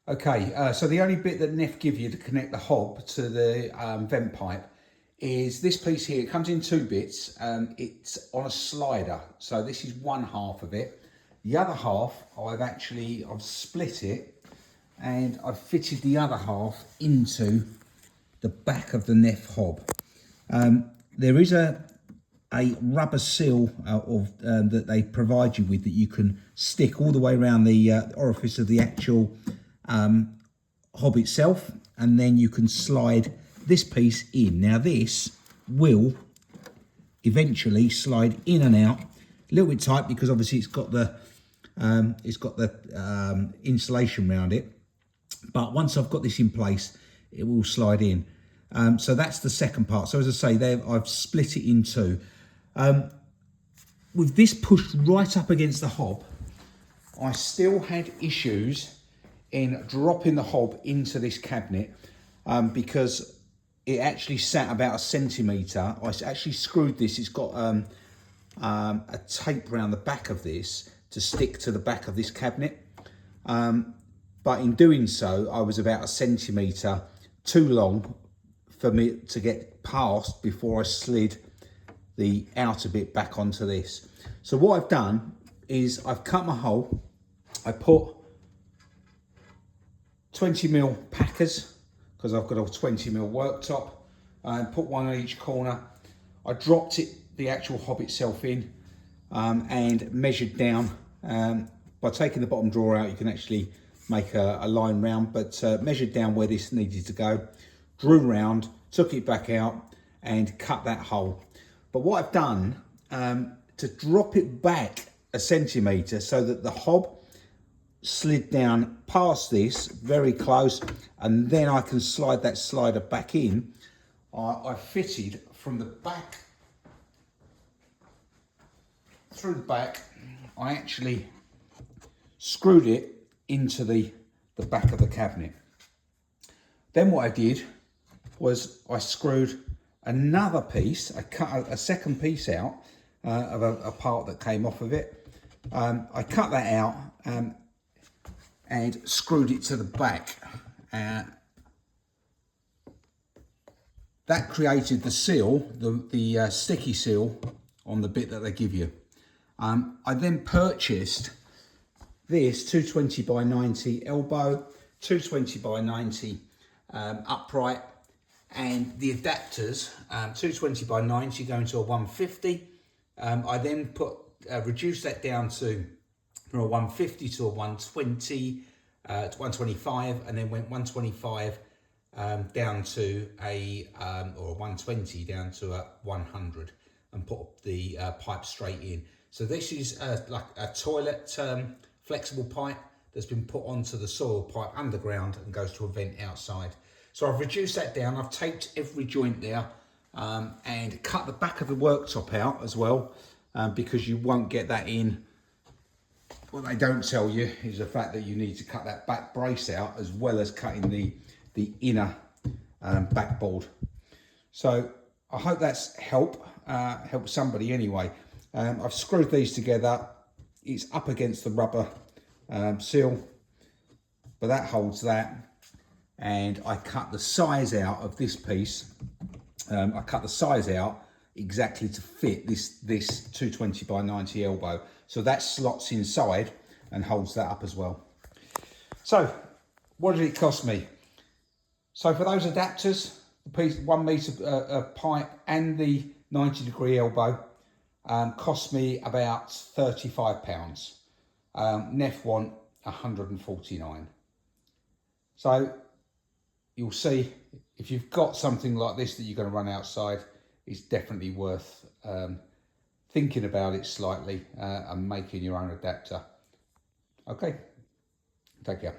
Okay, so the only bit that Neff give you to connect the hob to the vent pipe is this piece here. It comes in two bits. It's on a slider, so this is one half of it. The other half, I've split it and I've fitted the other half into the back of the Neff hob. There is a rubber seal that they provide you with that you can stick all the way around the orifice of the actual hob itself, and then you can slide this piece in. Now this will eventually slide in and out, a little bit tight because obviously it's got the insulation around it, but once I've got this in place it will slide in. So that's the second part. So as I say, there I've split it in two. With this pushed right up against the hob, I still had issues in dropping the hob into this cabinet because it actually sat about 1 centimetre. I actually screwed this. It's got a tape around the back of this to stick to the back of this cabinet. But in doing so, I was about 1 centimetre too long for me to get past before I slid the outer bit back onto this. So what I've done is I've cut my hole. I put 20mm packers because I've got a 20mm worktop, and put one on each corner. I dropped the actual hob itself in and measured down. By taking the bottom drawer out, you can actually make a line round, but measured down where this needed to go, drew round, took it back out and cut that hole. But what I've done to drop it back 1 centimetre so that the hob slid down past this very close, and then I can slide that slider back in. I fitted from the back through the back. I actually screwed it into the back of the cabinet. Then what I did was I screwed another piece. I cut a second piece out of a part that came off of it. I cut that out and screwed it to the back. That created the seal, the sticky seal on the bit that they give you. I then purchased this 220 by 90 elbow, 220 by 90 upright, and the adapters, 220 by 90 going to a 150. I then reduced that down from a 150 to a 120, to 125, and then went 125 down to or a 120 down to a 100, and put the pipe straight in. So this is like a toilet flexible pipe that's been put onto the soil pipe underground and goes to a vent outside. So I've reduced that down. I've taped every joint there and cut the back of the worktop out as well, because you won't get that in. What they don't tell you is the fact that you need to cut that back brace out as well as cutting the inner backboard. So I hope that's helped somebody anyway. I've screwed these together. It's up against the rubber seal, but that holds that. And I cut the size out of this piece. I cut the size out exactly to fit this 220 by 90 elbow. So that slots inside and holds that up as well. So what did it cost me? So for those adapters, the piece, 1 metre pipe and the 90-degree elbow, cost me about £35. Neff want 149. So you'll see, if you've got something like this that you're going to run outside, it's definitely worth thinking about it slightly and making your own adapter. Okay, take care.